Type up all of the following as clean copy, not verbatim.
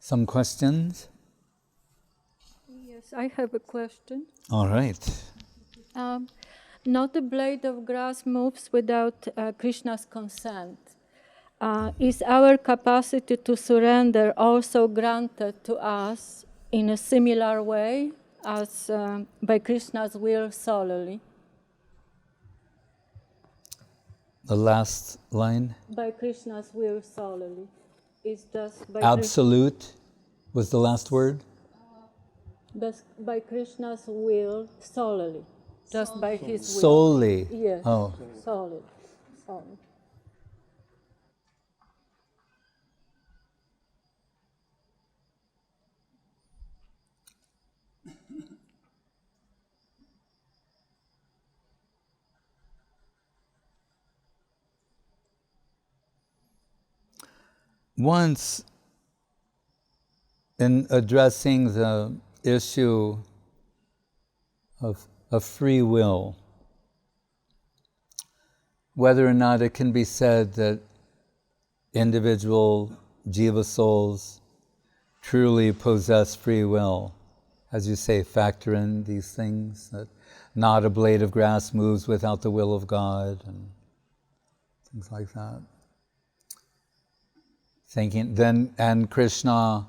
Some questions? Yes, I have a question. All right. Not a blade of grass moves without Krishna's consent. Is our capacity to surrender also granted to us in a similar way as by Krishna's will solely? The last line. By Krishna's will solely. Is just by Absolute was the last word? by Krishna's will solely. Just by his will. Solely. Yes. Oh. Solely. Solely. Once, in addressing the issue of free will, whether or not it can be said that individual jiva souls truly possess free will, as you say, factor in these things, that not a blade of grass moves without the will of God, and things like that. Thinking, then, and Krishna,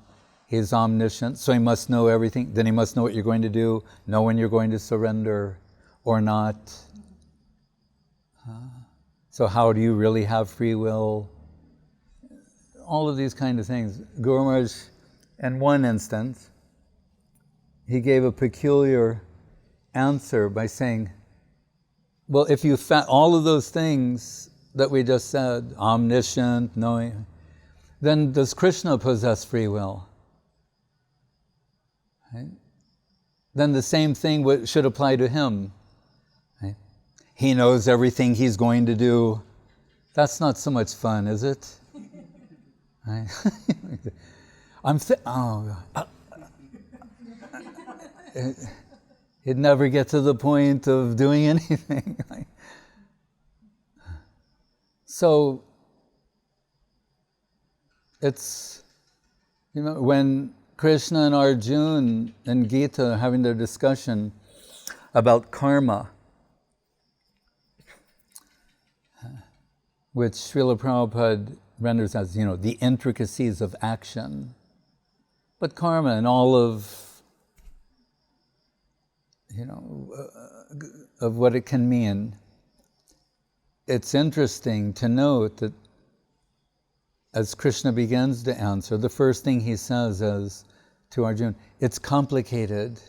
he's omniscient, so he must know everything. Then he must know what you're going to do, know when you're going to surrender or not. So how do you really have free will? All of these kind of things. Guru Maharaj, in one instance, he gave a peculiar answer by saying, well, if you found all of those things that we just said, omniscient, knowing, then does Krishna possess free will? Right? Then the same thing should apply to him. Right? He knows everything he's going to do. That's not so much fun, is it? Right? He'd never get to the point of doing anything. So, it's, when Krishna and Arjuna and Gita are having their discussion about karma, which Srila Prabhupada renders as, the intricacies of action. But karma and all of, of what it can mean. It's interesting to note that as Krishna begins to answer, the first thing he says is to Arjuna, it's complicated.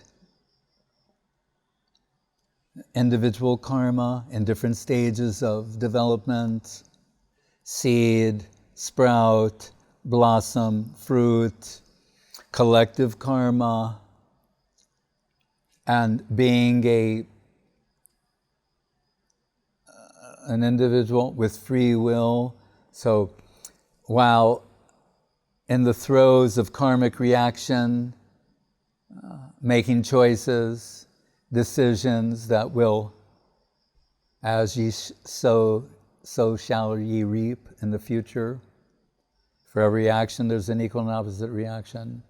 Individual karma in different stages of development, seed, sprout, blossom, fruit, collective karma, and being an individual with free will. So while in the throes of karmic reaction, making choices, decisions that will, as ye sow, so shall ye reap in the future. For every action, there's an equal and opposite reaction.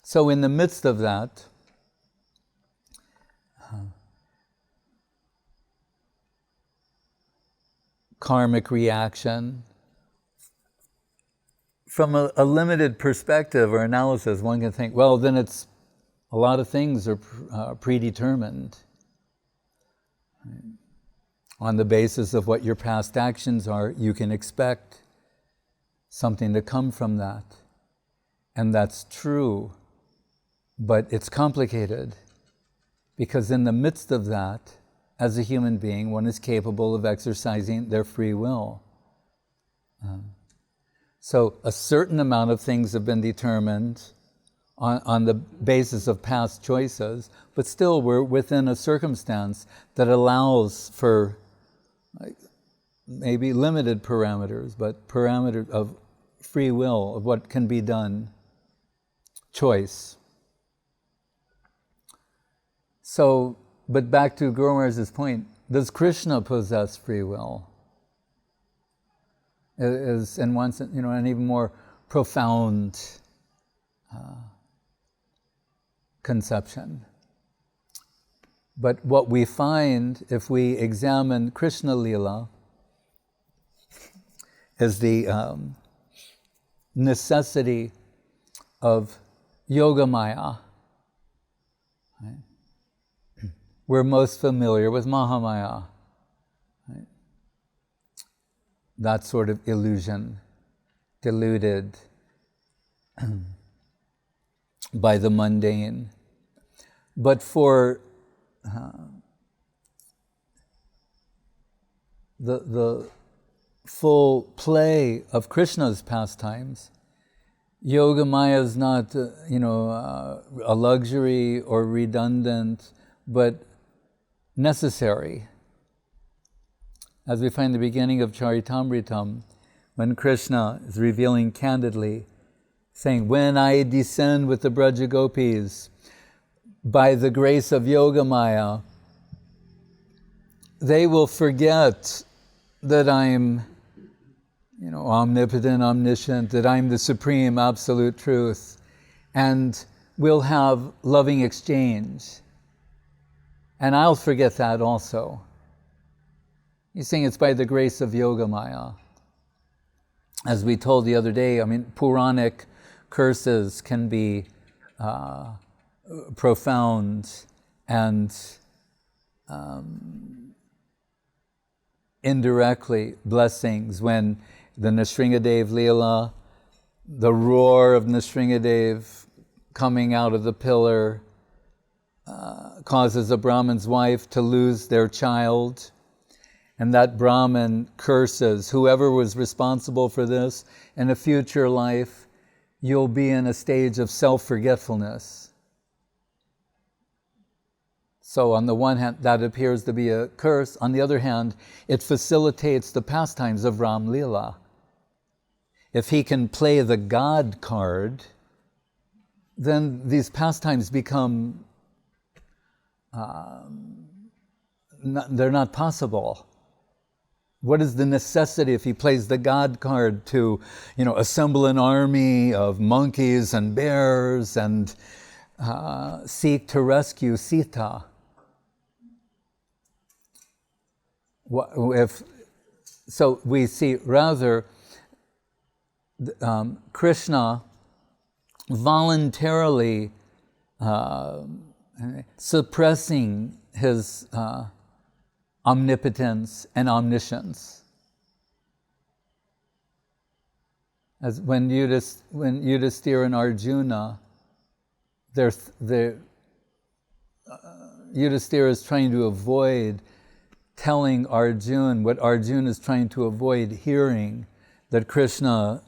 So in the midst of that, karmic reaction, from a limited perspective or analysis, one can think, well, then it's a lot of things are predetermined. Right? On the basis of what your past actions are, you can expect something to come from that. And that's true, but it's complicated, because in the midst of that, as a human being, one is capable of exercising their free will. So a certain amount of things have been determined on the basis of past choices, but still we're within a circumstance that allows for maybe limited parameters, but parameters of free will, of what can be done, choice. So, but back to Guru Maharaj's point, does Krishna possess free will? Is in one sense, an even more profound conception. But what we find if we examine Krishna Lila is the necessity of Yogamaya. Right? We're most familiar with Mahamaya. Right? That sort of illusion, deluded by the mundane. But for the full play of Krishna's pastimes, Yogamaya is not, a luxury or redundant, but necessary. As we find the beginning of Charitamritam, when Krishna is revealing candidly, saying, when I descend with the Braja Gopis, by the grace of Yogamaya, they will forget that I'm omnipotent, omniscient, that I'm the supreme absolute truth, and we'll have loving exchange. And I'll forget that also. He's saying it's by the grace of Yogamaya. As we told the other day, Puranic curses can be profound and indirectly blessings. When the Nrsingadev Leela, the roar of Nrsingadev coming out of the pillar causes a Brahmin's wife to lose their child, and that Brahmin curses whoever was responsible for this. In a future life, you'll be in a stage of self-forgetfulness. So on the one hand, that appears to be a curse. On the other hand, it facilitates the pastimes of Ram Leela. If he can play the God card, then these pastimes become, they're not possible. What is the necessity if he plays the God card to, assemble an army of monkeys and bears and seek to rescue Sita? So we see rather Krishna voluntarily suppressing his omnipotence and omniscience. As when Yudhisthira and Arjuna, Yudhisthira is trying to avoid telling Arjuna what Arjuna is trying to avoid hearing, that Krishna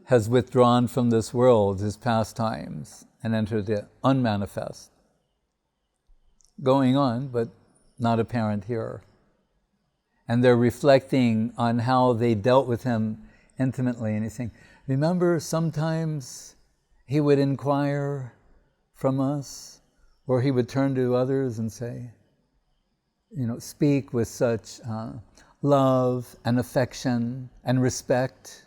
has withdrawn from this world, his pastimes, and entered the unmanifest. Going on, but not apparent here. And they're reflecting on how they dealt with him intimately, and he's saying, remember, sometimes he would inquire from us, or he would turn to others and say, speak with such love and affection and respect.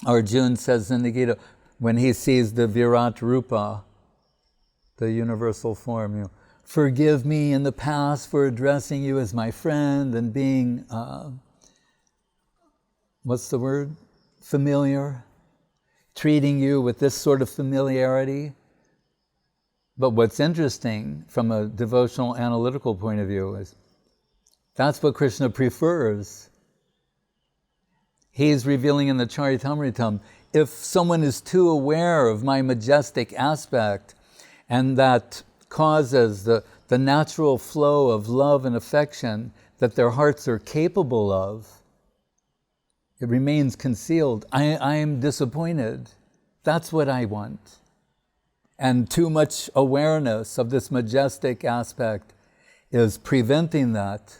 Arjuna says in the Gita, when he sees the Virat Rupa, the universal form, forgive me in the past for addressing you as my friend and being, familiar, treating you with this sort of familiarity. But what's interesting from a devotional analytical point of view is that's what Krishna prefers. He's revealing in the Charitamritam, if someone is too aware of my majestic aspect, and that causes the natural flow of love and affection that their hearts are capable of, it remains concealed. I am disappointed. That's what I want. And too much awareness of this majestic aspect is preventing that.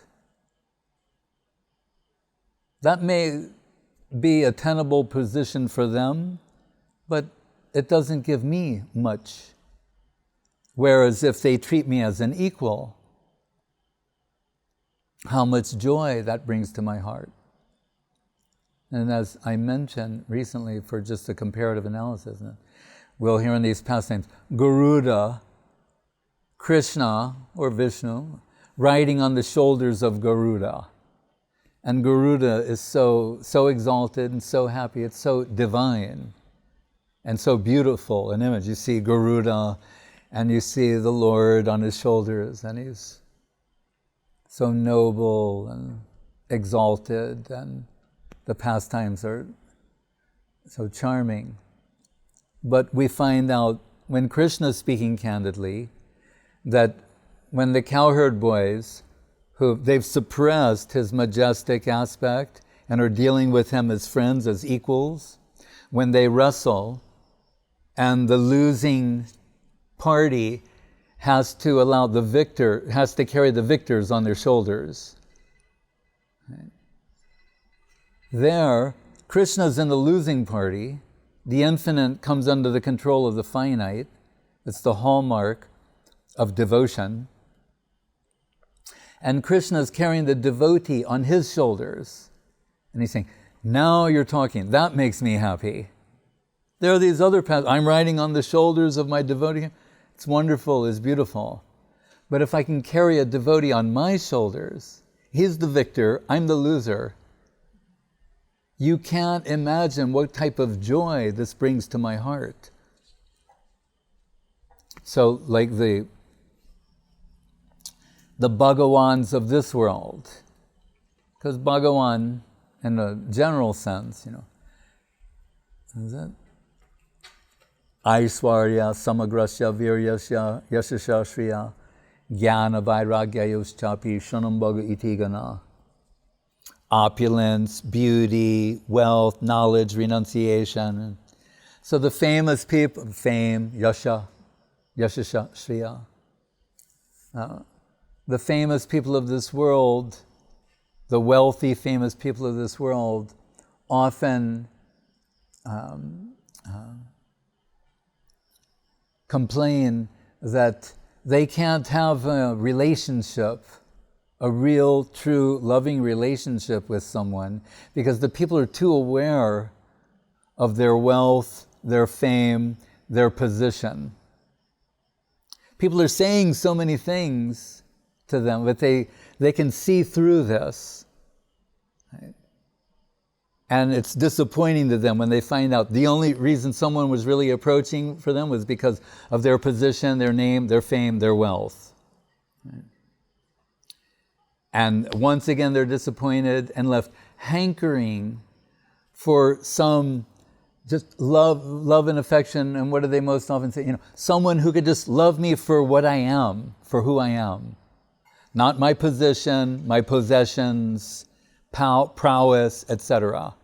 That may be a tenable position for them, but it doesn't give me much. Whereas if they treat me as an equal, how much joy that brings to my heart. And as I mentioned recently, for just a comparative analysis, we'll hear in these pastimes, Garuda, Krishna or Vishnu, riding on the shoulders of Garuda. And Garuda is so exalted and so happy. It's so divine and so beautiful an image. You see Garuda and you see the Lord on his shoulders, and he's so noble and exalted, and the pastimes are so charming. But we find out when Krishna is speaking candidly that when the cowherd boys, they've suppressed his majestic aspect and are dealing with him as friends, as equals, when they wrestle and the losing party has to carry the victors on their shoulders. Right. There, Krishna's in the losing party. The infinite comes under the control of the finite. It's the hallmark of devotion. And Krishna's carrying the devotee on his shoulders. And he's saying, now you're talking. That makes me happy. There are these other paths. I'm riding on the shoulders of my devotee. It's wonderful, it's beautiful. But if I can carry a devotee on my shoulders, he's the victor, I'm the loser. You can't imagine what type of joy this brings to my heart. So, like the Bhagawans of this world, because Bhagawan, in a general sense, is it? Aishwarya, Samagrasya, Viryasya, Yashasya, Shriya, Jnana, Vairagya, Yoschapi, Shunambaga, Itigana. Opulence, beauty, wealth, knowledge, renunciation. So the famous people, fame, Yasha, Yashasya, Shriya. The famous people of this world, the wealthy, famous people of this world, often complain that they can't have a relationship, a real, true, loving relationship with someone, because the people are too aware of their wealth, their fame, their position. People are saying so many things to them, but they can see through this. Right? And it's disappointing to them when they find out the only reason someone was really approaching for them was because of their position, their name, their fame, their wealth. Right? And once again, they're disappointed and left hankering for some just love and affection. And what do they most often say? Someone who could just love me for what I am, for who I am. Not my position, my possessions, prowess, etc.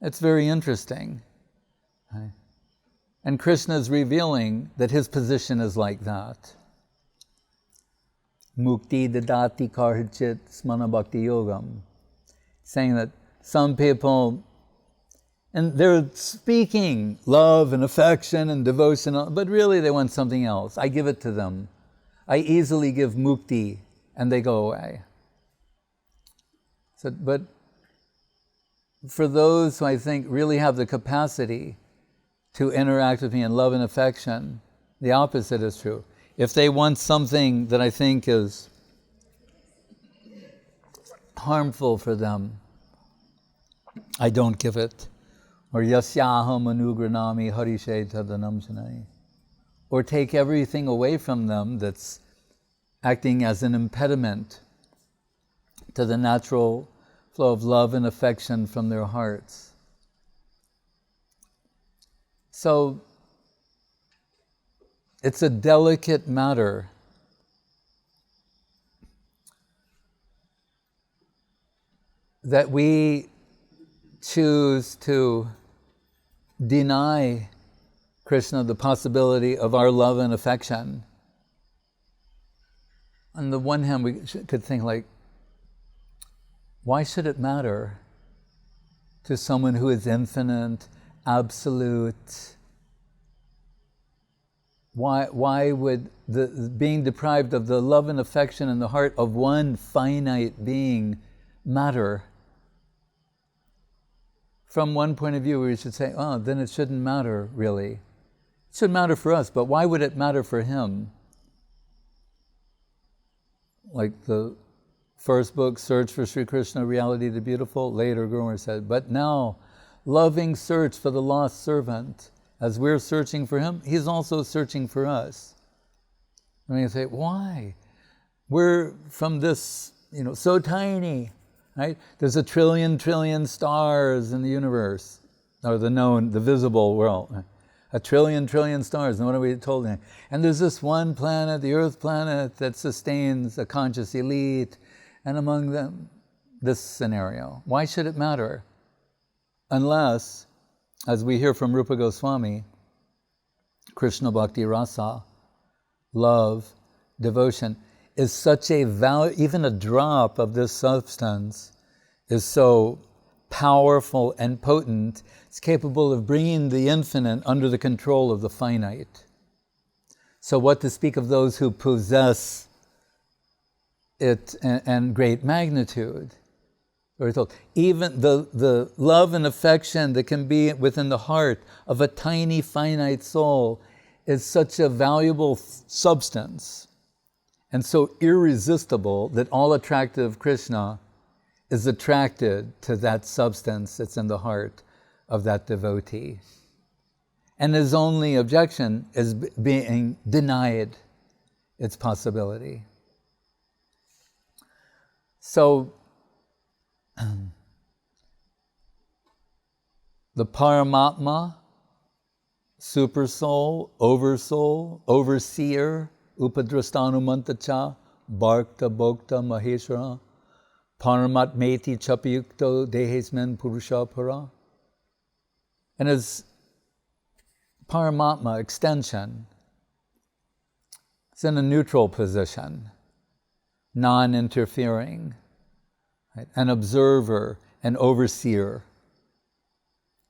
It's very interesting. Right? And Krishna is revealing that his position is like that. Mukti dadati karchit smana bhakti yogam. Saying that some people, and they're speaking love and affection and devotion, but really they want something else. I give it to them. I easily give mukti and they go away. So, but for those who I think really have the capacity to interact with me in love and affection, the opposite is true. If they want something that I think is harmful for them, I don't give it. Or yasyaham anugranami harishe tadanam shanai. Or take everything away from them that's acting as an impediment to the natural flow of love and affection from their hearts. So it's a delicate matter. That we choose to deny Krishna the possibility of our love and affection. On the one hand, we could think like, why should it matter to someone who is infinite, absolute, why would being deprived of the love and affection in the heart of one finite being matter? From one point of view, we should say, oh, then it shouldn't matter, really. It should matter for us, but why would it matter for him? Like the first book, Search for Sri Krishna, Reality the Beautiful, later Guru said, but now, loving search for the lost servant. As we're searching for him, he's also searching for us. And you say, why? We're from this, so tiny, right? There's a trillion stars in the universe, or the visible world. A trillion stars, and what are we told? And there's this one planet, the Earth planet, that sustains a conscious elite, and among them, this scenario. Why should it matter? Unless, as we hear from Rupa Goswami, Krishna Bhakti Rasa, love, devotion, is such a value, even a drop of this substance is so powerful and potent, it's capable of bringing the infinite under the control of the finite. So what to speak of those who possess it and great magnitude? We're told, even the love and affection that can be within the heart of a tiny finite soul is such a valuable substance and so irresistible that all attractive Krishna is attracted to that substance that's in the heart of that devotee. And his only objection is being denied its possibility. So, the Paramatma, super soul, overseer, upadrastanumantacha, bhakta bhokta maheshwara, paramatmeti chapayukto dehesmen purusha para. And his Paramatma extension is in a neutral position, non-interfering, right? An observer, an overseer.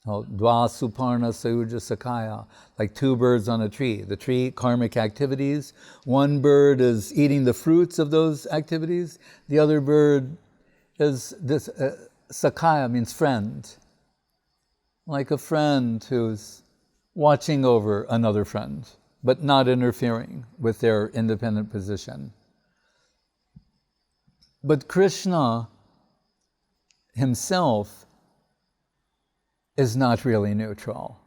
Dva suparna sauja sakaya, like two birds on a tree. The tree, karmic activities. One bird is eating the fruits of those activities. The other bird is this, sakaya means friend. Like a friend who's watching over another friend, but not interfering with their independent position. But Krishna himself is not really neutral.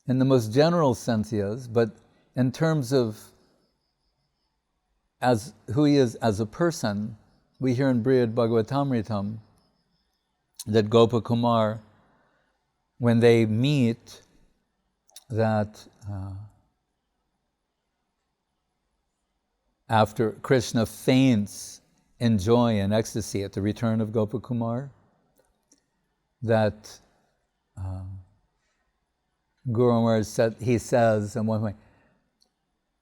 In the most general sense he is, but in terms of as who he is as a person, we hear in Brihad Bhagavatamritam that Gopakumar, when they meet, that after Krishna faints in joy and ecstasy at the return of Gopakumar, that Guru Maharaj said, he says in one way,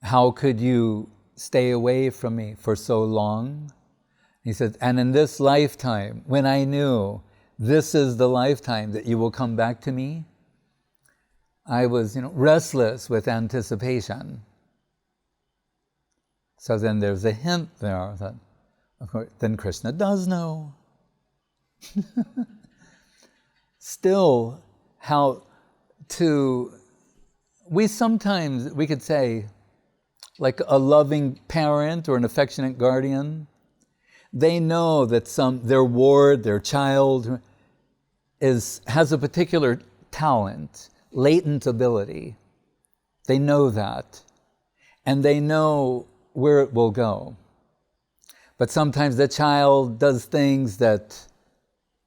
how could you stay away from me for so long? He said, and in this lifetime, when I knew this is the lifetime that you will come back to me, I was, restless with anticipation. So then there's a hint there that, of course, then Krishna does know. Still, we could say, like a loving parent or an affectionate guardian, they know that their ward, their child, has a particular talent, latent ability. They know that, and they know where it will go. But sometimes the child does things that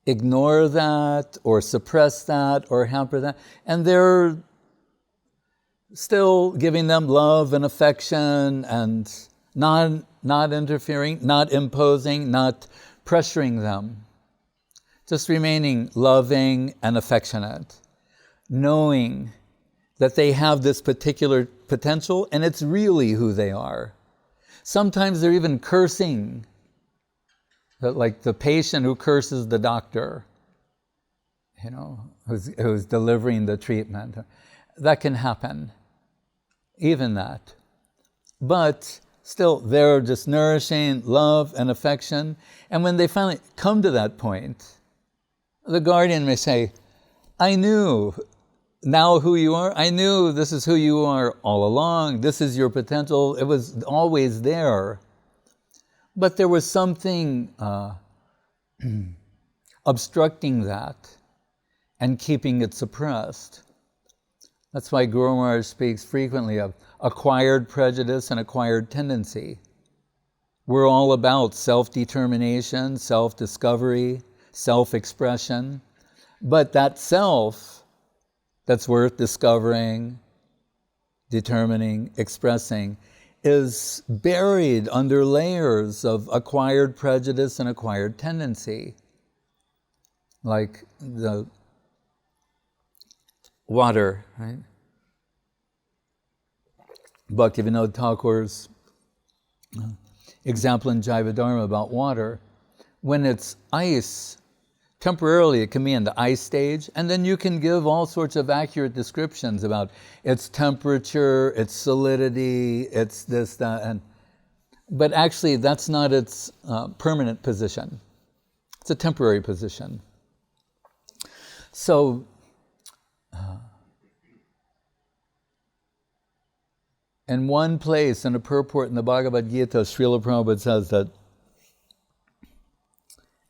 ignore that, or suppress that, or hamper that, and they're still giving them love and affection and not interfering, not imposing, not pressuring them. Just remaining loving and affectionate, knowing that they have this particular potential and it's really who they are. Sometimes they're even cursing, like the patient who curses the doctor, who's delivering the treatment. that can happen, even that. But still, they're just nourishing love and affection. And when they finally come to that point, the guardian may say, I knew now who you are. I knew this is who you are all along. This is your potential. It was always there. But there was something obstructing that and keeping it suppressed. That's why Guru Maharaj speaks frequently of acquired prejudice and acquired tendency. We're all about self-determination, self-discovery, self-expression. But that self that's worth discovering, determining, expressing, is buried under layers of acquired prejudice and acquired tendency. Like the water, right? Bhaktivinoda Thakur's example in Jaiva Dharma about water. When it's ice, temporarily it can be in the ice stage, and then you can give all sorts of accurate descriptions about its temperature, its solidity, its this, that, but actually that's not its permanent position. It's a temporary position. So, in one place, in a purport in the Bhagavad Gita, Srila Prabhupada says that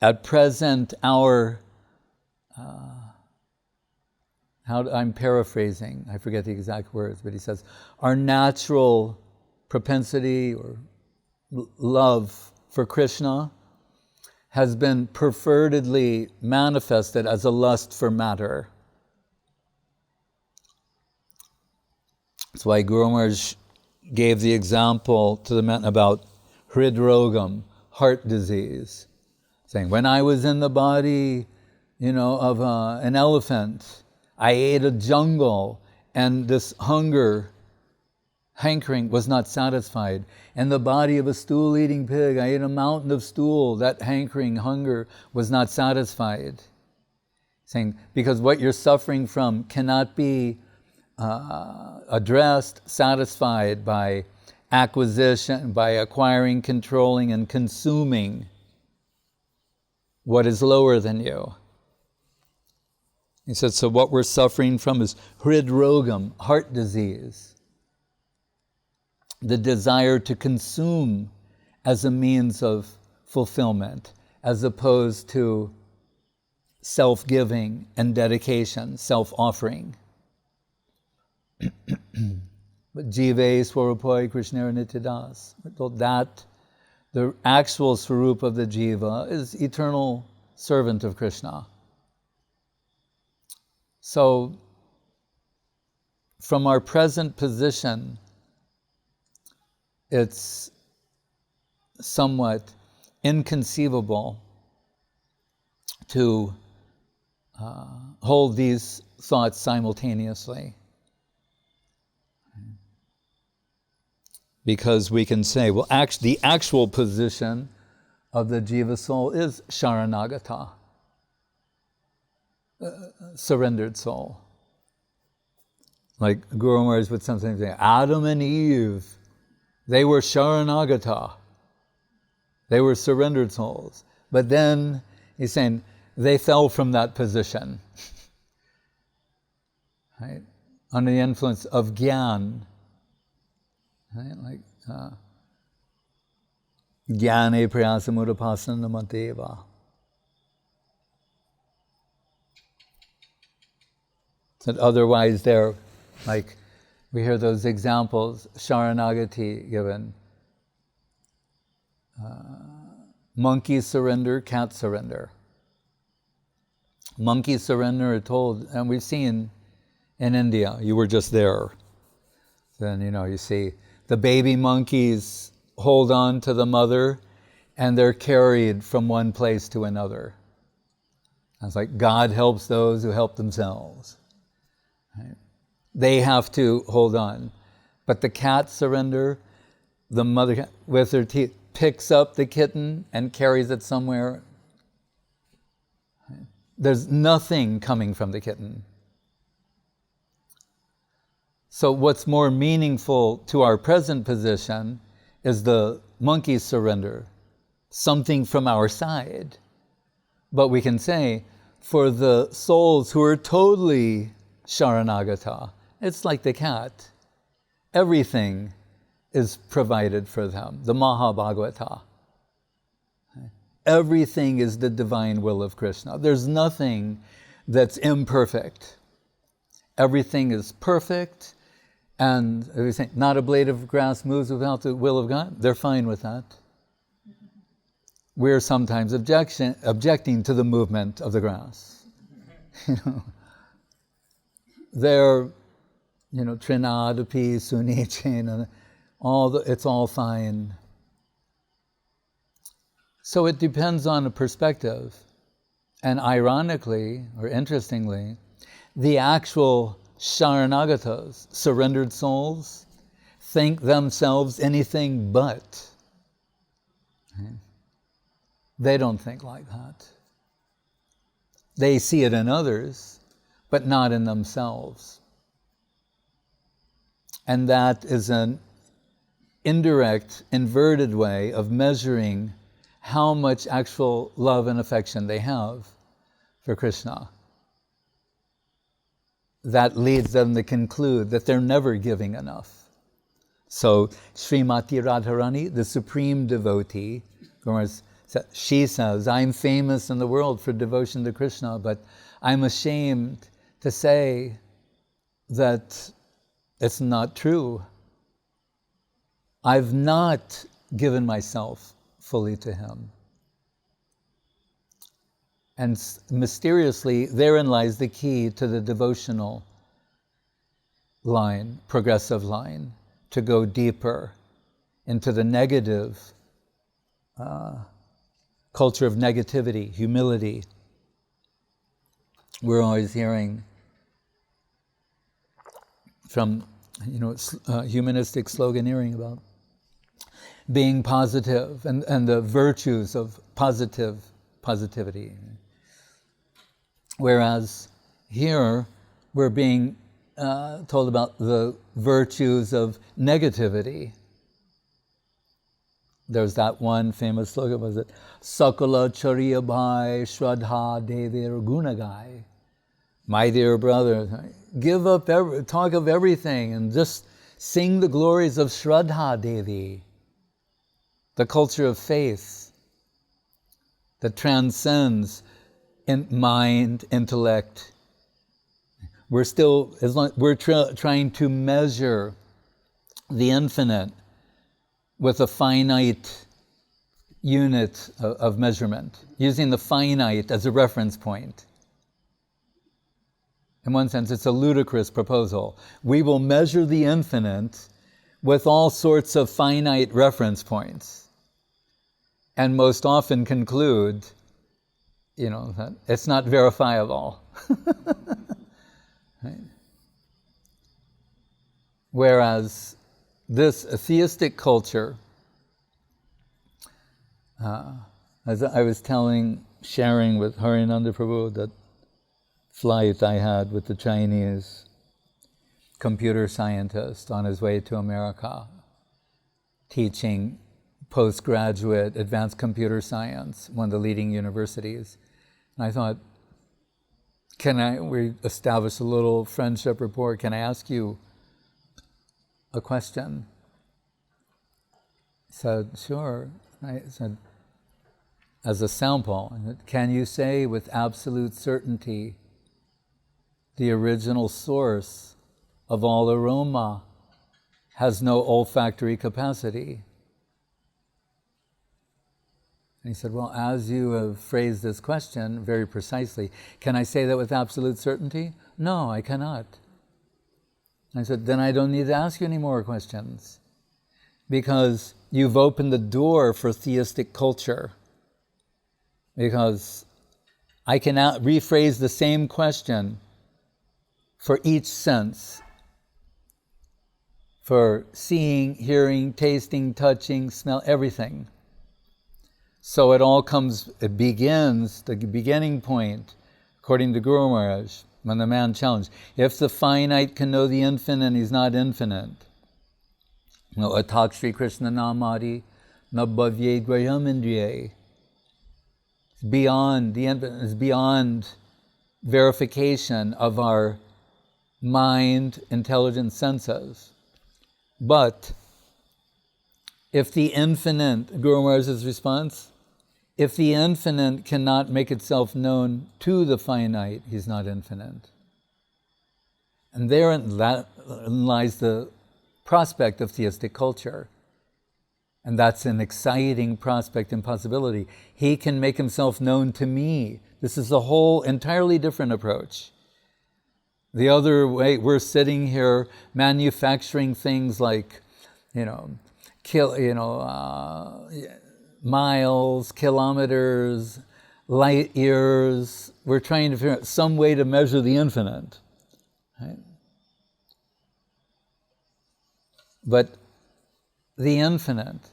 at present our, I'm paraphrasing, I forget the exact words, but he says, our natural propensity or love for Krishna has been pervertedly manifested as a lust for matter. That's why Guru Maharaj gave the example to the men about hridrogam, heart disease, saying, when I was in the body, of an elephant, I ate a jungle, and this hankering was not satisfied. In the body of a stool-eating pig, I ate a mountain of stool. That hankering, hunger was not satisfied. Saying, because what you're suffering from cannot be addressed, satisfied by acquisition, by acquiring, controlling, and consuming what is lower than you. He said, so what we're suffering from is hridrogam, heart disease. The desire to consume as a means of fulfillment, as opposed to self-giving and dedication, self-offering. But jive swarupoi krishnera nityadas. We're told that the actual swarup of the jiva is eternal servant of Krishna. So, from our present position, it's somewhat inconceivable to hold these thoughts simultaneously. Because we can say, well, the actual position of the jiva soul is sharanagata, surrendered soul. Like Guru Maharaj would sometimes say, Adam and Eve, they were sharanagata. They were surrendered souls. But then, he's saying, they fell from that position. Right? Under the influence of gyan. Right? Like, jnane prayasamudapasana namateva. That otherwise they're, like, we hear those examples, sharanagati given. Monkey surrender, cat surrender. Monkey surrender are told, and we've seen in India, you were just there. Then, you see the baby monkeys hold on to the mother and they're carried from one place to another. It's like God helps those who help themselves. Right? They have to hold on. But the cat surrender, the mother with her teeth picks up the kitten and carries it somewhere. Right? There's nothing coming from the kitten. So what's more meaningful to our present position is the monkey's surrender, something from our side. But we can say, for the souls who are totally sharanagata, it's like the cat. Everything is provided for them, the Mahabhagavata. Everything is the divine will of Krishna. There's nothing that's imperfect. Everything is perfect, and everything, not a blade of grass moves without the will of God. They're fine with that. We're sometimes objecting to the movement of the grass. They're, trinadapi, sunichin, it's all fine. So it depends on a perspective. And ironically, or interestingly, the actual sharanagatas, surrendered souls, think themselves anything but. They don't think like that. They see it in others, but not in themselves. And that is an indirect, inverted way of measuring how much actual love and affection they have for Krishna. That leads them to conclude that they're never giving enough. So Srimati Radharani, the supreme devotee, she says, I'm famous in the world for devotion to Krishna, but I'm ashamed to say that it's not true. I've not given myself fully to him. And mysteriously, therein lies the key to the devotional line, progressive line, to go deeper into the negative culture of negativity, humility. We're always hearing from, humanistic sloganeering about being positive and the virtues of positivity. Whereas here we're being told about the virtues of negativity. There's that one famous slogan, was it? Sakala Chariya Bhai Shraddha Devir Gunagai. My dear brother, give up, talk of everything and just sing the glories of Shraddha Devi, the culture of faith that transcends in mind, intellect. We're still, trying to measure the infinite with a finite unit of measurement, using the finite as a reference point. In one sense, it's a ludicrous proposal. We will measure the infinite with all sorts of finite reference points, and most often conclude, that it's not verifiable. Right? Whereas this theistic culture, as I was sharing with Harinanda Prabhu, that flight I had with the Chinese computer scientist on his way to America, teaching postgraduate advanced computer science, one of the leading universities. And I thought, we established a little friendship rapport, can I ask you a question? He said, sure. I said, as a sample, can you say with absolute certainty the original source of all aroma has no olfactory capacity? And he said, well, as you have phrased this question very precisely, can I say that with absolute certainty? No, I cannot. I said, then I don't need to ask you any more questions, because you've opened the door for theistic culture. Because I can rephrase the same question for each sense, for seeing, hearing, tasting, touching, smell, everything. So it begins, the beginning point, according to Guru Maharaj, when the man challenged, if the finite can know the infinite, he's not infinite. Atak Sri Krishna Namadi, Nabhavye Graham Indriye. It's beyond the infinite, is beyond verification of our mind, intelligence, senses. But if the infinite, Guru Maharaj's response, if the infinite cannot make itself known to the finite, he's not infinite. And therein lies the prospect of theistic culture. And that's an exciting prospect and possibility. He can make himself known to me. This is a whole entirely different approach. The other way, we're sitting here manufacturing things like, miles, kilometers, light years. We're trying to figure out some way to measure the infinite. Right? But the infinite,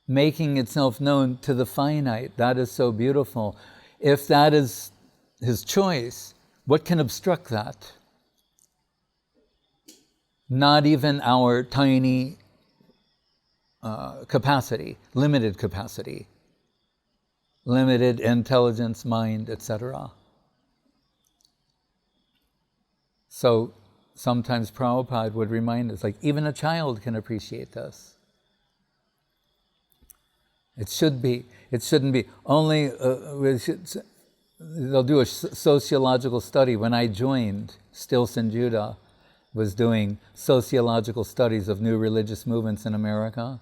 making itself known to the finite, that is so beautiful. If that is his choice, what can obstruct that? Not even our tiny capacity, limited intelligence, mind, etc. So sometimes Prabhupada would remind us, like, even a child can appreciate this. It shouldn't be only, they'll do a sociological study. When I joined, still Sanjuta was doing sociological studies of new religious movements in America,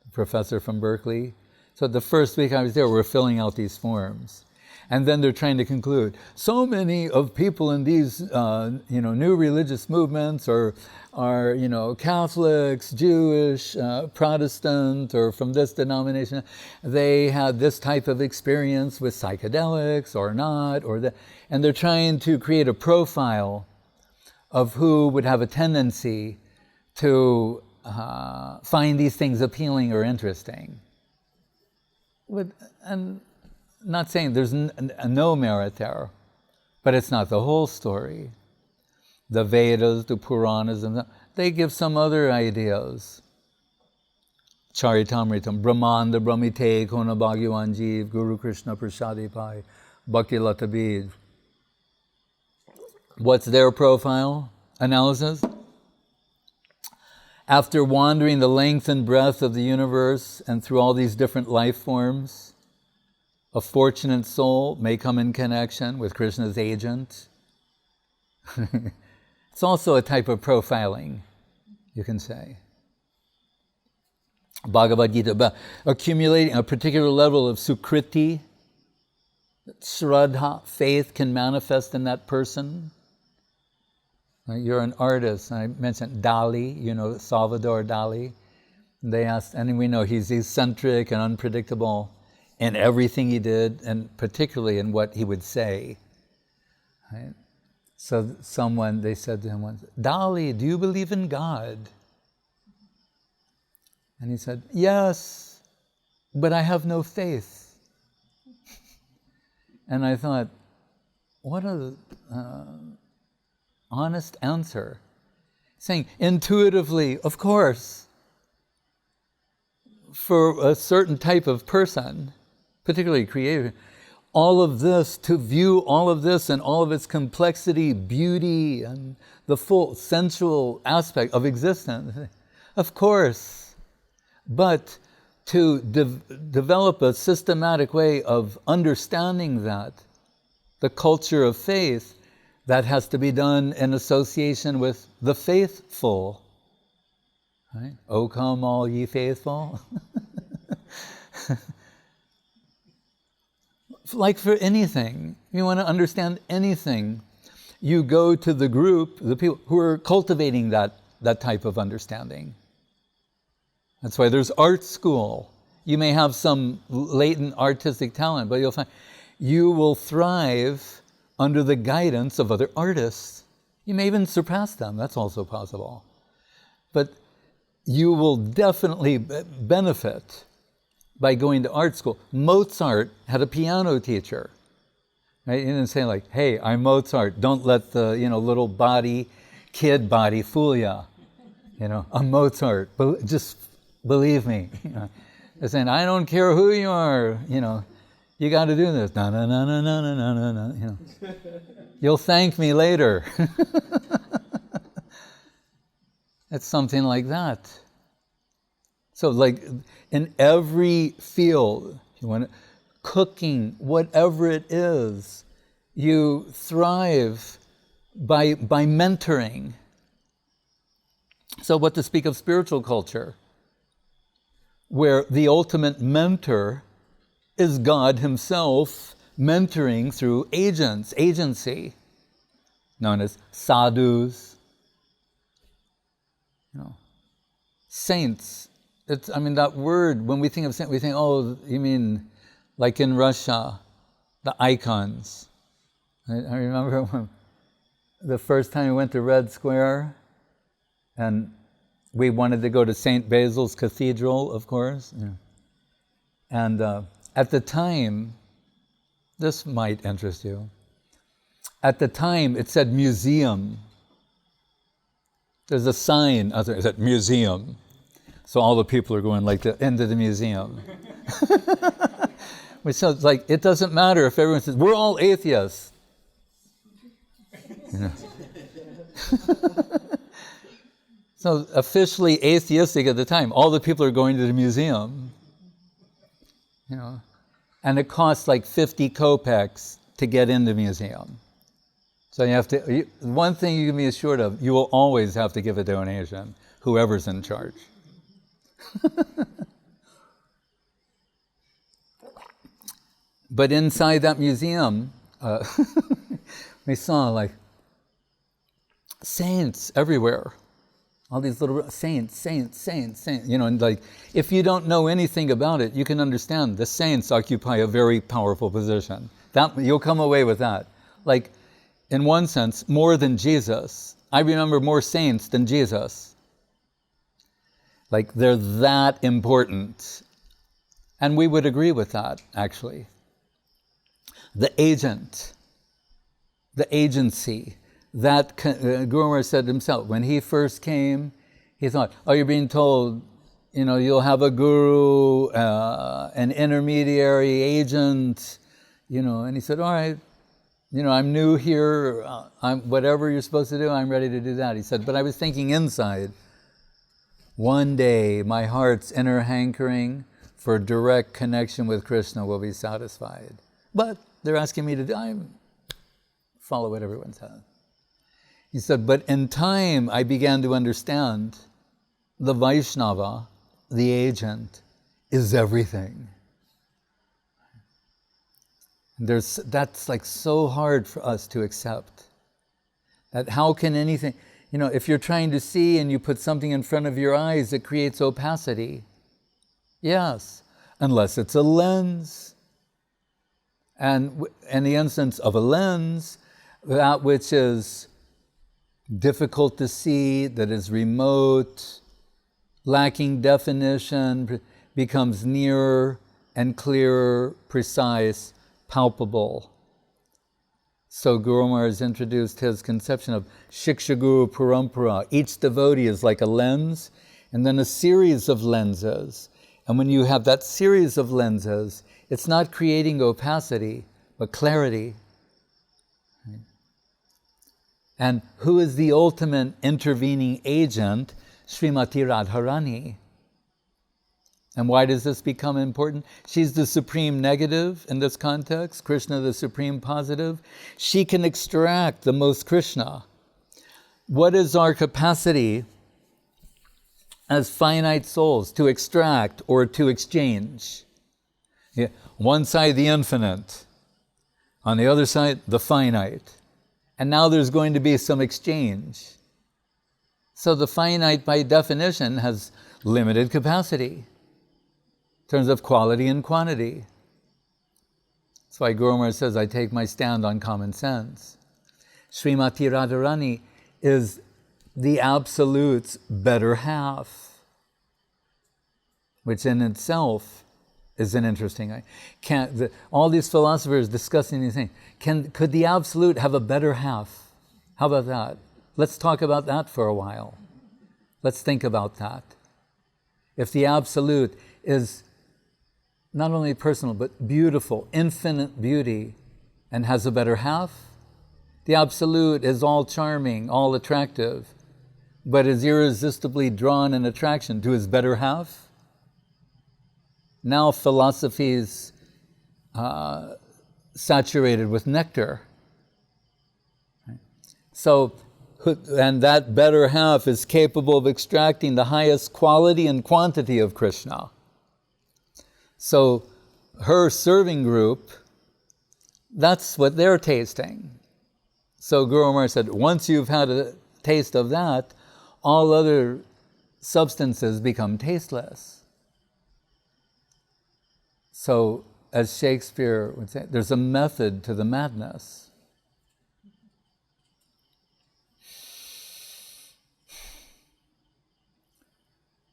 a professor from Berkeley. So the first week I was there, we're filling out these forms. And then they're trying to conclude, so many of people in these new religious movements are Catholics, Jewish, Protestant, or from this denomination. They had this type of experience with psychedelics or not, or that. And they're trying to create a profile of who would have a tendency to find these things appealing or interesting. And not saying there's no merit there, but it's not the whole story. The Vedas, the Puranas, they give some other ideas. Charitamritam, Brahmanda, Brahmite, Kona Bhagwan Jeev, Guru Krishna Prasadi Pai, Bhakti Lata Bij. What's their profile analysis? After wandering the length and breadth of the universe and through all these different life forms, a fortunate soul may come in connection with Krishna's agent. It's also a type of profiling, you can say. Bhagavad Gita, accumulating a particular level of sukriti, shraddha, faith can manifest in that person. You're an artist. I mentioned Dali, Salvador Dali. They asked, and we know he's eccentric and unpredictable in everything he did, and particularly in what he would say. Right? So they said to him once, Dali, do you believe in God? And he said, yes, but I have no faith. And I thought, what a honest answer. Saying intuitively, of course, for a certain type of person, particularly creative, all of this, to view all of this and all of its complexity, beauty, and the full sensual aspect of existence, of course. But to develop a systematic way of understanding that, the culture of faith, that has to be done in association with the faithful. Right? O come all ye faithful. Like for anything, you want to understand anything, you go to the group, the people who are cultivating that type of understanding. That's why there's art school. You may have some latent artistic talent, but you'll find you will thrive under the guidance of other artists. You may even surpass them, that's also possible. But you will definitely benefit by going to art school. Mozart had a piano teacher. Right? He didn't say like, hey, I'm Mozart. Don't let the little kid body fool ya. I'm Mozart. Just believe me. They're saying, I don't care who you are. You got to do this. No, no, no, no, no, no, no, no, no. You'll thank me later. It's something like that. So, like in every field, cooking, whatever it is, you thrive by mentoring. So, what to speak of spiritual culture, where the ultimate mentor is God Himself mentoring through agency, known as sadhus, saints. That word, when we think of saint, we think, oh, you mean like in Russia, the icons. I remember when the first time we went to Red Square, and we wanted to go to St. Basil's Cathedral, of course. And at the time, this might interest you. At the time, it said museum. There's a sign out there that said museum. So all the people are going like into the museum. Which sounds like, it doesn't matter if everyone says, we're all atheists. So officially atheistic at the time, all the people are going to the museum. And it costs like 50 kopecks to get in the museum. So you have to, one thing you can be assured of, you will always have to give a donation, whoever's in charge. But inside that museum, we saw like saints everywhere. All these little saints. And like, if you don't know anything about it, you can understand the saints occupy a very powerful position. That you'll come away with that. Like, in one sense, more than Jesus. I remember more saints than Jesus. Like, they're that important. And we would agree with that, actually. The agent, the agency, that Guru Maharaj said himself, when he first came, he thought, oh, you're being told, you'll have a guru, an intermediary agent, and he said, all right, I'm new here, whatever you're supposed to do, I'm ready to do that. He said, but I was thinking inside, one day my heart's inner hankering for direct connection with Krishna will be satisfied. But they're asking me to follow what everyone says. He said, but in time I began to understand the Vaishnava, the agent, is everything. That's like so hard for us to accept. That how can anything, if you're trying to see and you put something in front of your eyes, it creates opacity. Yes, unless it's a lens. And in the instance of a lens, that which is difficult to see, that is remote, lacking definition, becomes nearer and clearer, precise, palpable. So Guru Maharaj introduced his conception of Shiksha Guru Parampara. Each devotee is like a lens, and then a series of lenses. And when you have that series of lenses, it's not creating opacity, but clarity. And who is the ultimate intervening agent? Srimati Radharani. And why does this become important? She's the supreme negative in this context, Krishna the supreme positive. She can extract the most Krishna. What is our capacity as finite souls to extract or to exchange? Yeah. One side, the infinite. On the other side, the finite. And now there's going to be some exchange. So the finite, by definition, has limited capacity in terms of quality and quantity. That's why Guru Maharaj says, I take my stand on common sense. Srimati Radharani is the Absolute's better half, which in itself is an interesting. All these philosophers discussing these things. Could the absolute have a better half? How about that? Let's talk about that for a while. Let's think about that. If the absolute is not only personal, but beautiful, infinite beauty, and has a better half, the absolute is all charming, all attractive, but is irresistibly drawn in attraction to his better half. Now philosophy's saturated with nectar. So, and that better half is capable of extracting the highest quality and quantity of Krishna. So her serving group, that's what they're tasting. So Guru Maharaj said, once you've had a taste of that, all other substances become tasteless. So, as Shakespeare would say, there's a method to the madness.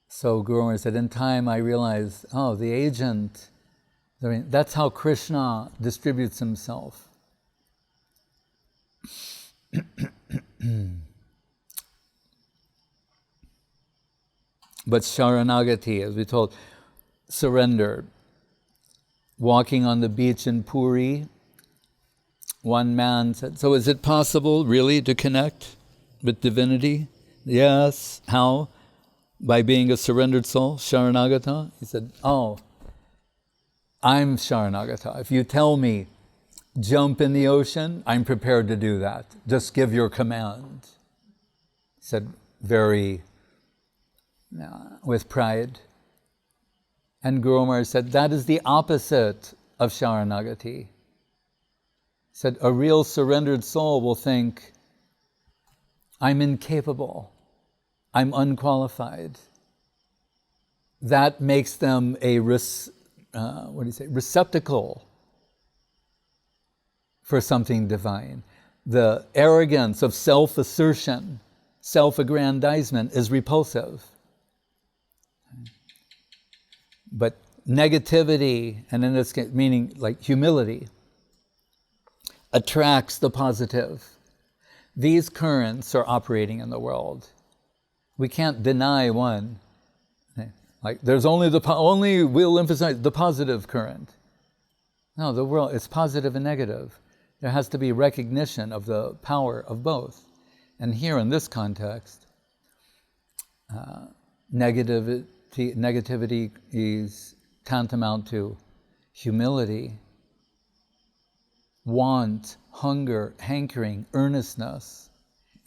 So Guru Maharaj said, in time I realized, the agent, that's how Krishna distributes himself. But sharanagati, as we told, surrender. Walking on the beach in Puri, one man said, so is it possible really to connect with divinity? Yes. How? By being a surrendered soul, sharanagata? He said, I'm sharanagata. If you tell me, jump in the ocean, I'm prepared to do that. Just give your command. He said, very, with pride. And Guru Maharaj said, that is the opposite of sharanagati. He said, a real surrendered soul will think, I'm incapable, I'm unqualified. That makes them a receptacle for something divine. The arrogance of self-assertion, self-aggrandizement is repulsive. But negativity, and in this case, meaning like humility, attracts the positive. These currents are operating in the world. We can't deny one. Like there's only we'll emphasize the positive current. No, the world, it's positive and negative. There has to be recognition of the power of both. And here in this context, negativity is tantamount to humility, want, hunger, hankering, earnestness.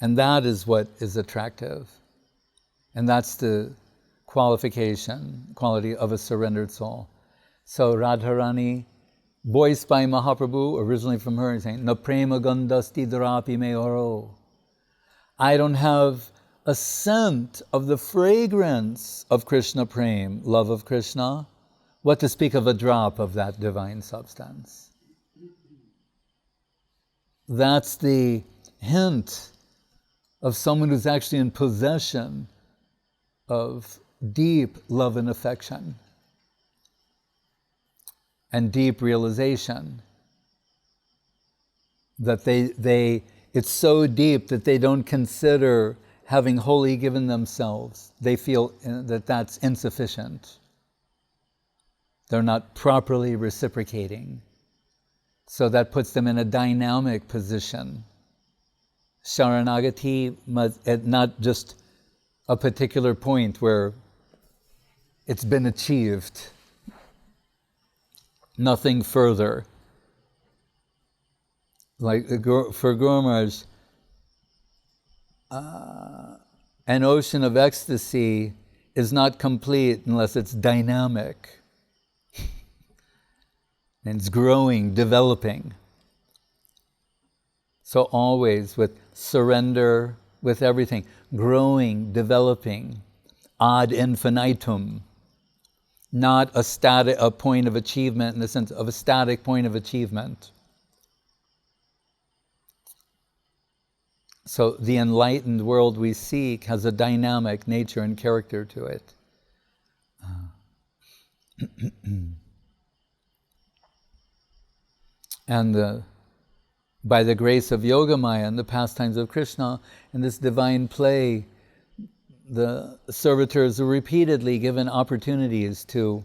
And that is what is attractive. And that's the quality of a surrendered soul. So Radharani, voiced by Mahaprabhu, originally from her, is saying, Na prema gandhasti dharapi me oro. I don't have a scent of the fragrance of Krishna Prem, love of Krishna, what to speak of a drop of that divine substance. That's the hint of someone who's actually in possession of deep love and affection and deep realization that it's so deep that they don't consider having wholly given themselves. They feel that that's insufficient. They're not properly reciprocating. So that puts them in a dynamic position. Sharanagati, not just a particular point where it's been achieved. Nothing further. Like for Guru Maharaj, an ocean of ecstasy is not complete unless it's dynamic. And it's growing, developing. So always with surrender, with everything, growing, developing, ad infinitum. Not a point of achievement in the sense of a static point of achievement. So the enlightened world we seek has a dynamic nature and character to it. And by the grace of Yogamaya and the pastimes of Krishna and this divine play, the servitors are repeatedly given opportunities to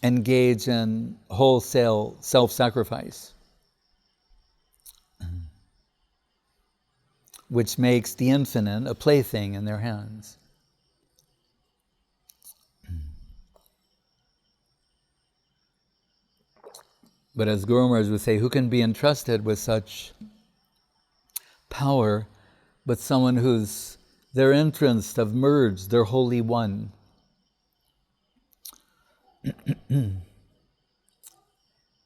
engage in wholesale self-sacrifice, which makes the infinite a plaything in their hands. But as Guru Maharaj would say, who can be entrusted with such power but someone whose their interests have merged, they're wholly one.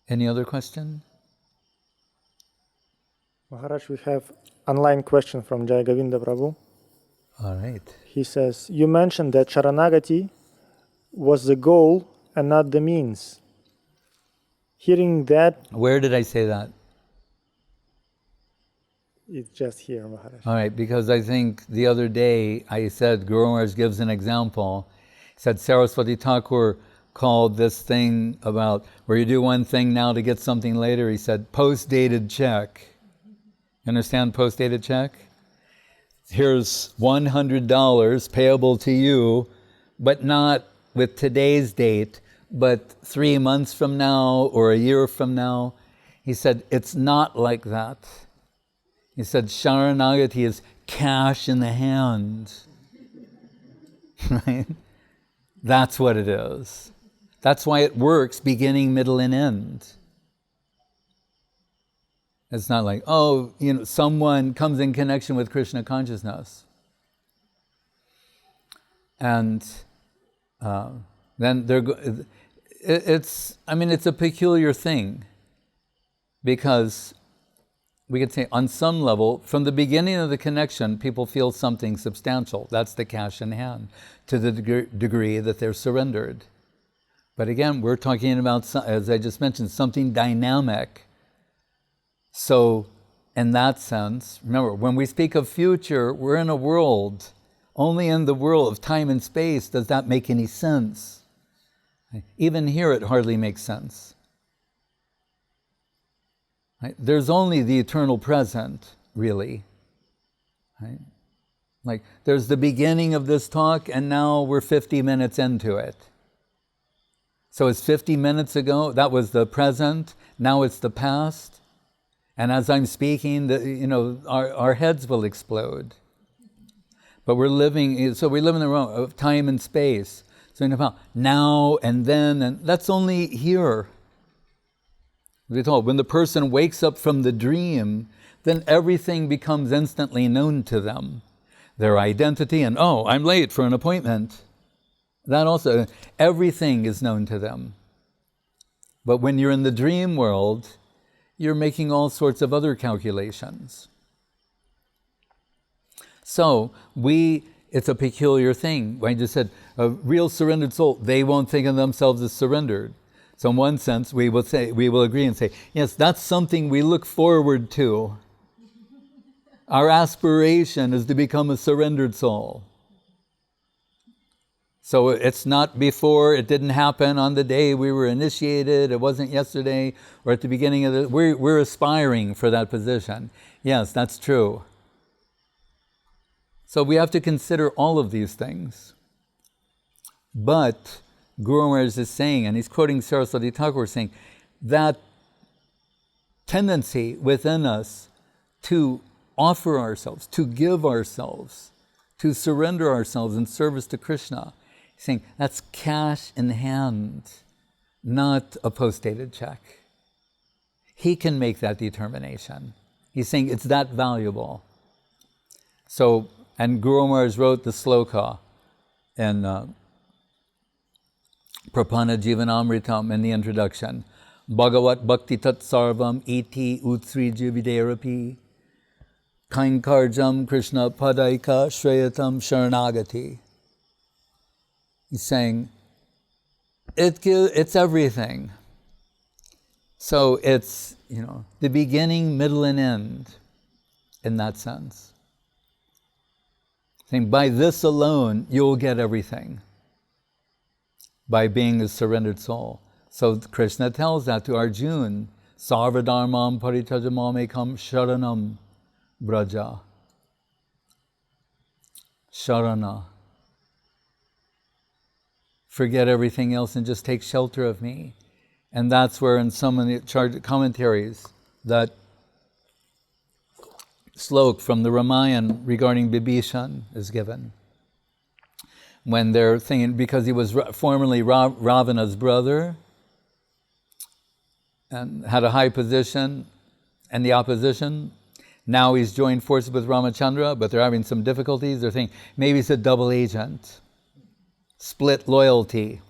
Any other question? Maharaj, we have online question from Jai Govinda Prabhu. All right. He says, you mentioned that sharanagati was the goal and not the means. Hearing that... Where did I say that? It's just here, Maharaj. All right, because I think the other day I said, Guru Maharaj gives an example. He said Saraswati Thakur called this thing about where you do one thing now to get something later. He said post-dated check. Understand post-dated check? Here's $100 payable to you, but not with today's date, but 3 months from now or a year from now. He said, it's not like that. He said, sharanagati is cash in the hand. Right? That's what it is. That's why it works beginning, middle, and end. It's not like, oh, someone comes in connection with Krishna consciousness. And then it's a peculiar thing, because we could say on some level, from the beginning of the connection, people feel something substantial. That's the cash in hand, to the degree that they're surrendered. But again, we're talking about, as I just mentioned, something dynamic. So in that sense, remember, when we speak of future, we're in a world. Only in the world of time and space does that make any sense. Even here, it hardly makes sense. Right? There's only the eternal present, really. Right? Like, there's the beginning of this talk, and now we're 50 minutes into it. So it's 50 minutes ago, that was the present, now it's the past. And as I'm speaking, our heads will explode. But we live in the realm of time and space. So about now and then, and that's only here. We're told when the person wakes up from the dream, then everything becomes instantly known to them. Their identity and, oh, I'm late for an appointment. That also, everything is known to them. But when you're in the dream world, you're making all sorts of other calculations. So it's a peculiar thing. I just said, a real surrendered soul, they won't think of themselves as surrendered. So in one sense, we will agree and say, yes, that's something we look forward to. Our aspiration is to become a surrendered soul. So it's not before, it didn't happen on the day we were initiated, it wasn't yesterday, or at the beginning of we're aspiring for that position. Yes, that's true. So we have to consider all of these things. But Guru Maharaj is saying, and he's quoting Saraswati Thakur, saying that tendency within us to offer ourselves, to give ourselves, to surrender ourselves in service to Krishna, he's saying that's cash in hand, not a post-dated check. He can make that determination. He's saying it's that valuable. So, and Guru Maharaj wrote the sloka in Prapanna Jivanamritam in the introduction. Bhagavat Bhakti Tat Sarvam Iti Utsrija Viderapi Kainkarjam Krishna Padaika Shreyatam Sharanagati. He's saying, it's everything. So it's, the beginning, middle, and end in that sense. Saying by this alone, you'll get everything. By being a surrendered soul. So Krishna tells that to Arjuna Sarvadharmam parityajamamekam sharanam braja. Sharana. Forget everything else and just take shelter of me. And that's where in some of the commentaries, that slok from the Ramayana regarding Bibhishan is given. When they're thinking, because he was formerly Ravana's brother, and had a high position in the opposition. Now he's joined forces with Ramachandra, but they're having some difficulties. They're thinking, maybe he's a double agent. Split loyalty.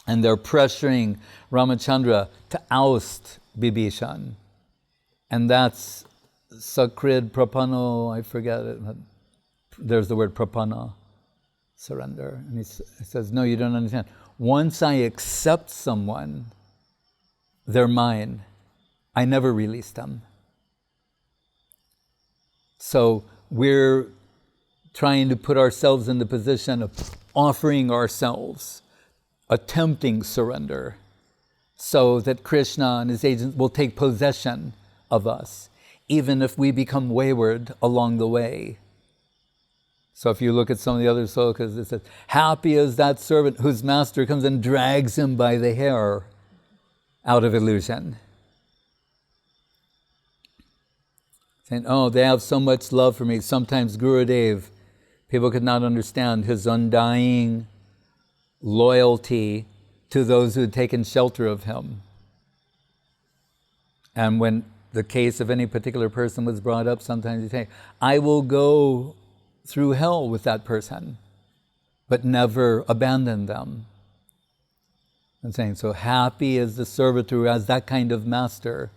And they're pressuring Ramachandra to oust Bibhishan. And that's Sakrid Prapano, I forget it. There's the word Prapana, surrender. And he says, no, you don't understand. Once I accept someone, they're mine. I never release them. So we're trying to put ourselves in the position of offering ourselves, attempting surrender, so that Krishna and his agents will take possession of us, even if we become wayward along the way. So if you look at some of the other slokas, it says, happy is that servant whose master comes and drags him by the hair out of illusion. Saying, oh, they have so much love for me. Sometimes Gurudev, people could not understand his undying loyalty to those who had taken shelter of him. And when the case of any particular person was brought up, sometimes he'd say, I will go through hell with that person, but never abandon them. I'm saying, so happy is the servitor who has that kind of master.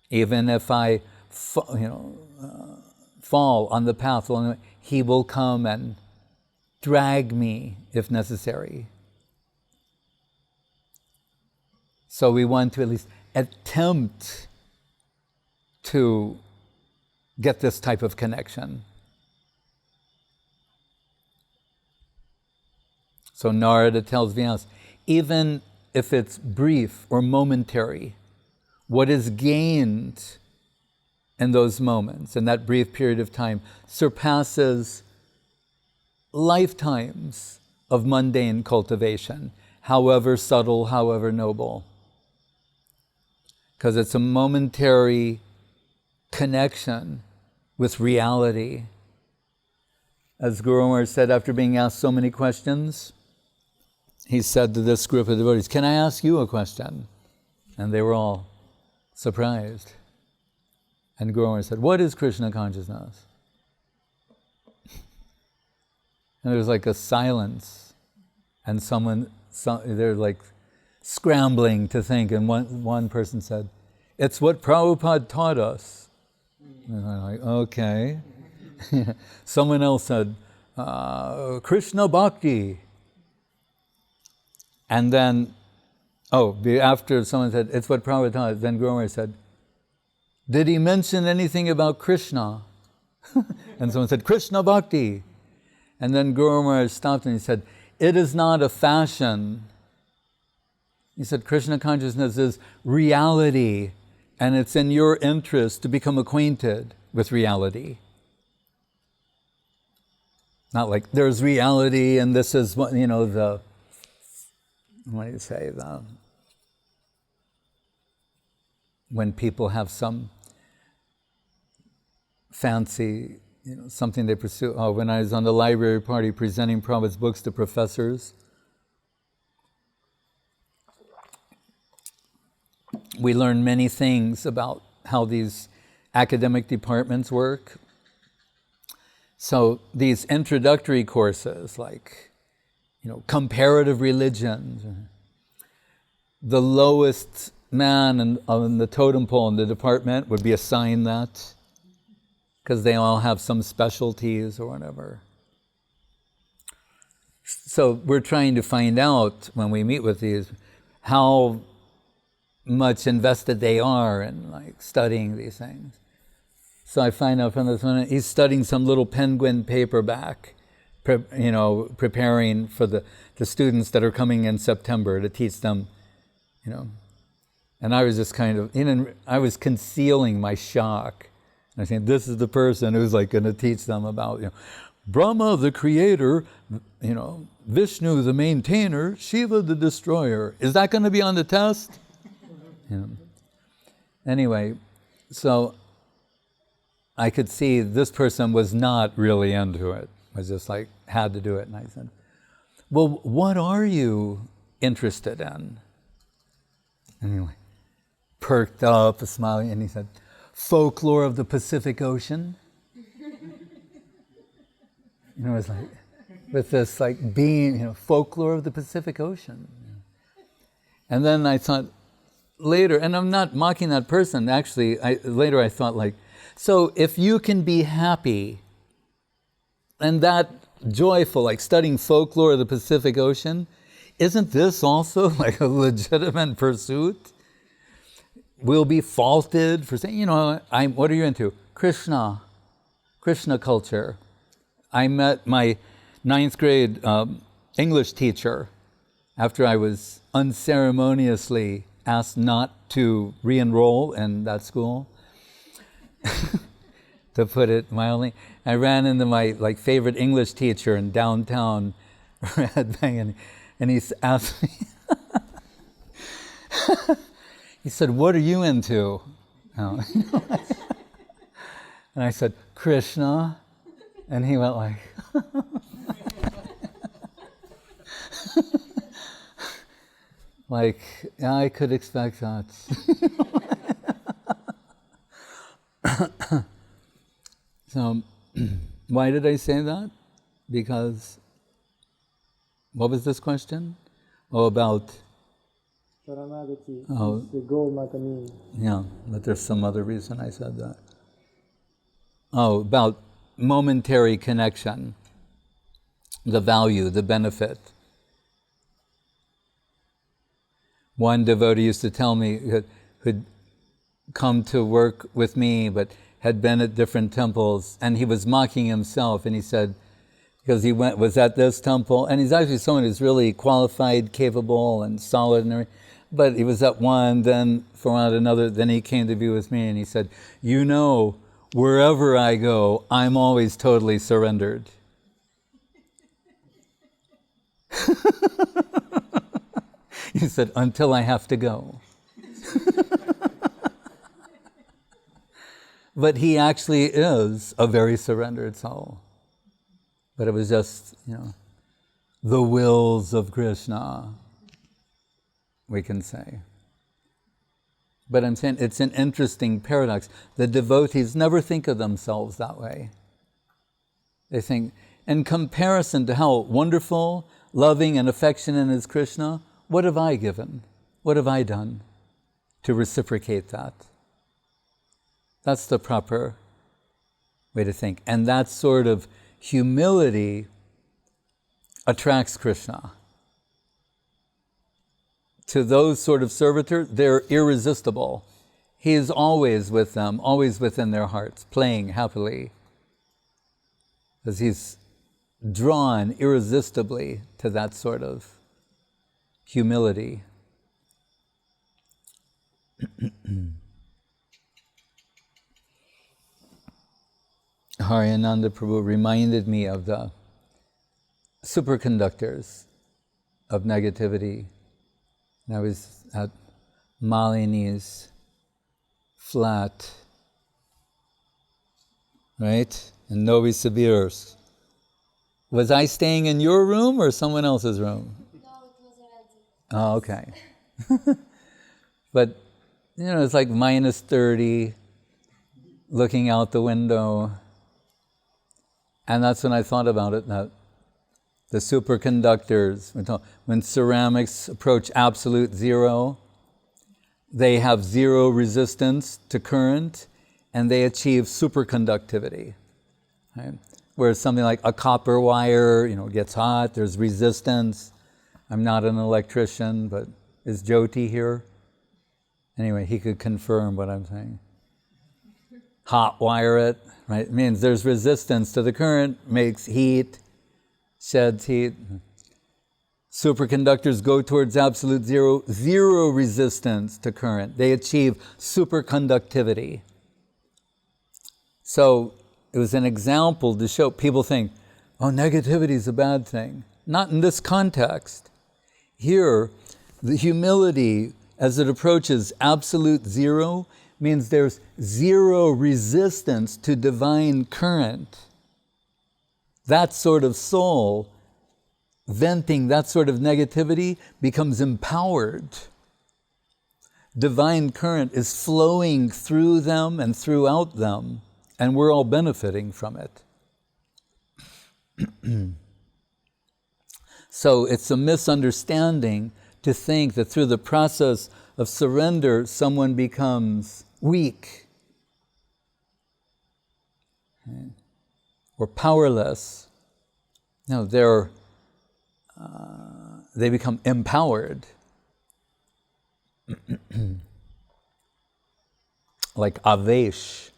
Even if I fall on the path, he will come and drag me if necessary. So we want to at least attempt to get this type of connection. So Narada tells Vyasa, even if it's brief or momentary, what is gained in those moments, in that brief period of time, surpasses lifetimes of mundane cultivation, however subtle, however noble. Because it's a momentary connection with reality. As Guru Maharaj said after being asked so many questions, he said to this group of devotees, can I ask you a question? And they were all surprised. And Guru Maharaj said, what is Krishna consciousness? And there was like a silence. And they're like scrambling to think. And one person said, it's what Prabhupada taught us. And I'm like, okay. Someone else said, Krishna Bhakti. And then, after someone said, it's what Prabhupada taught us, then Guru Maharaj said, did he mention anything about Krishna? And someone said, Krishna Bhakti. And then Guru Maharaj stopped and he said, it is not a fashion. He said, Krishna consciousness is reality, and it's in your interest to become acquainted with reality. Not like there's reality and this is what, when people have some fancy, something they pursue. When I was on the library party presenting Prabhupada's books to professors, we learned many things about how these academic departments work. So these introductory courses, like, comparative religions, the lowest man on the totem pole in the department would be assigned that, because they all have some specialties or whatever. So we're trying to find out, when we meet with these, how much invested they are in studying these things. So I find out from this one, he's studying some little penguin paperback, preparing for the students that are coming in September to teach them, And I was just kind of, I was concealing my shock. And I think this is the person who's like going to teach them about, Brahma the creator, Vishnu the maintainer, Shiva the destroyer. Is that going to be on the test? Anyway, so I could see this person was not really into it. Was just like, had to do it. And I said, well, what are you interested in? Anyway, perked up, smiling, and he said, folklore of the Pacific Ocean. It was like, with this like being, folklore of the Pacific Ocean. And then I thought later, and I'm not mocking that person, actually, later I thought like, so if you can be happy and that joyful, like studying folklore of the Pacific Ocean, isn't this also like a legitimate pursuit? We'll be faulted for saying, what are you into? Krishna culture. I met my 9th grade English teacher after I was unceremoniously asked not to re-enroll in that school, to put it mildly. I ran into my favorite English teacher in downtown Red Bank, and he asked me, he said, what are you into? And I said, Krishna. And he went like, yeah, I could expect that. So, why did I say that? Because, what was this question? Oh, about... Sharanagati Oh, is the goal, not a means. yeah, but there's some other reason I said that. Oh, about momentary connection, the value, the benefit. One devotee used to tell me, who'd come to work with me, but had been at different temples, and he was mocking himself, and he said, because he was at this temple, and he's actually someone who's really qualified, capable, and solid, and everything, but he was at one, then at another, then he came to be with me, and he said, wherever I go, I'm always totally surrendered. He said, until I have to go. But he actually is a very surrendered soul. But it was just, the wills of Krishna, we can say. But I'm saying it's an interesting paradox. The devotees never think of themselves that way. They think, in comparison to how wonderful, loving, and affectionate is Krishna, what have I given? What have I done to reciprocate that? That's the proper way to think. And that sort of humility attracts Krishna. To those sort of servitors, they're irresistible. He is always with them, always within their hearts, playing happily. Because he's drawn irresistibly to that sort of humility. Haryananda Prabhu reminded me of the superconductors of negativity. And I was at Malini's flat, right, in Novosibirsk. Was I staying in your room or someone else's room? No, it was already. Oh, okay. But, it's like minus 30, looking out the window. And that's when I thought about it, that the superconductors, when ceramics approach absolute zero, they have zero resistance to current, and they achieve superconductivity. Right? Whereas something like a copper wire, gets hot, there's resistance. I'm not an electrician, but is Jyoti here? Anyway, he could confirm what I'm saying. Hot wire it, right? It means there's resistance to the current, makes heat, sheds heat. Superconductors go towards absolute zero resistance to current. They achieve superconductivity. So it was an example to show people think, oh, negativity is a bad thing. Not in this context. Here, the humility as it approaches absolute zero means there's zero resistance to divine current. That sort of soul, venting that sort of negativity, becomes empowered. Divine current is flowing through them and throughout them, and we're all benefiting from it. So it's a misunderstanding to think that through the process of surrender, someone becomes weak, okay, or powerless. No, they become empowered. Like avesh.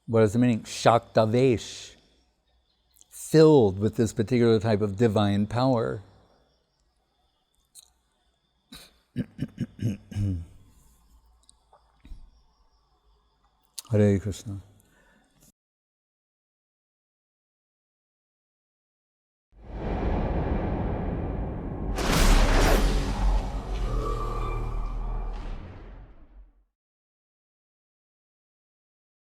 What does it mean? Shaktavesh. Filled with this particular type of divine power. Hare Krishna.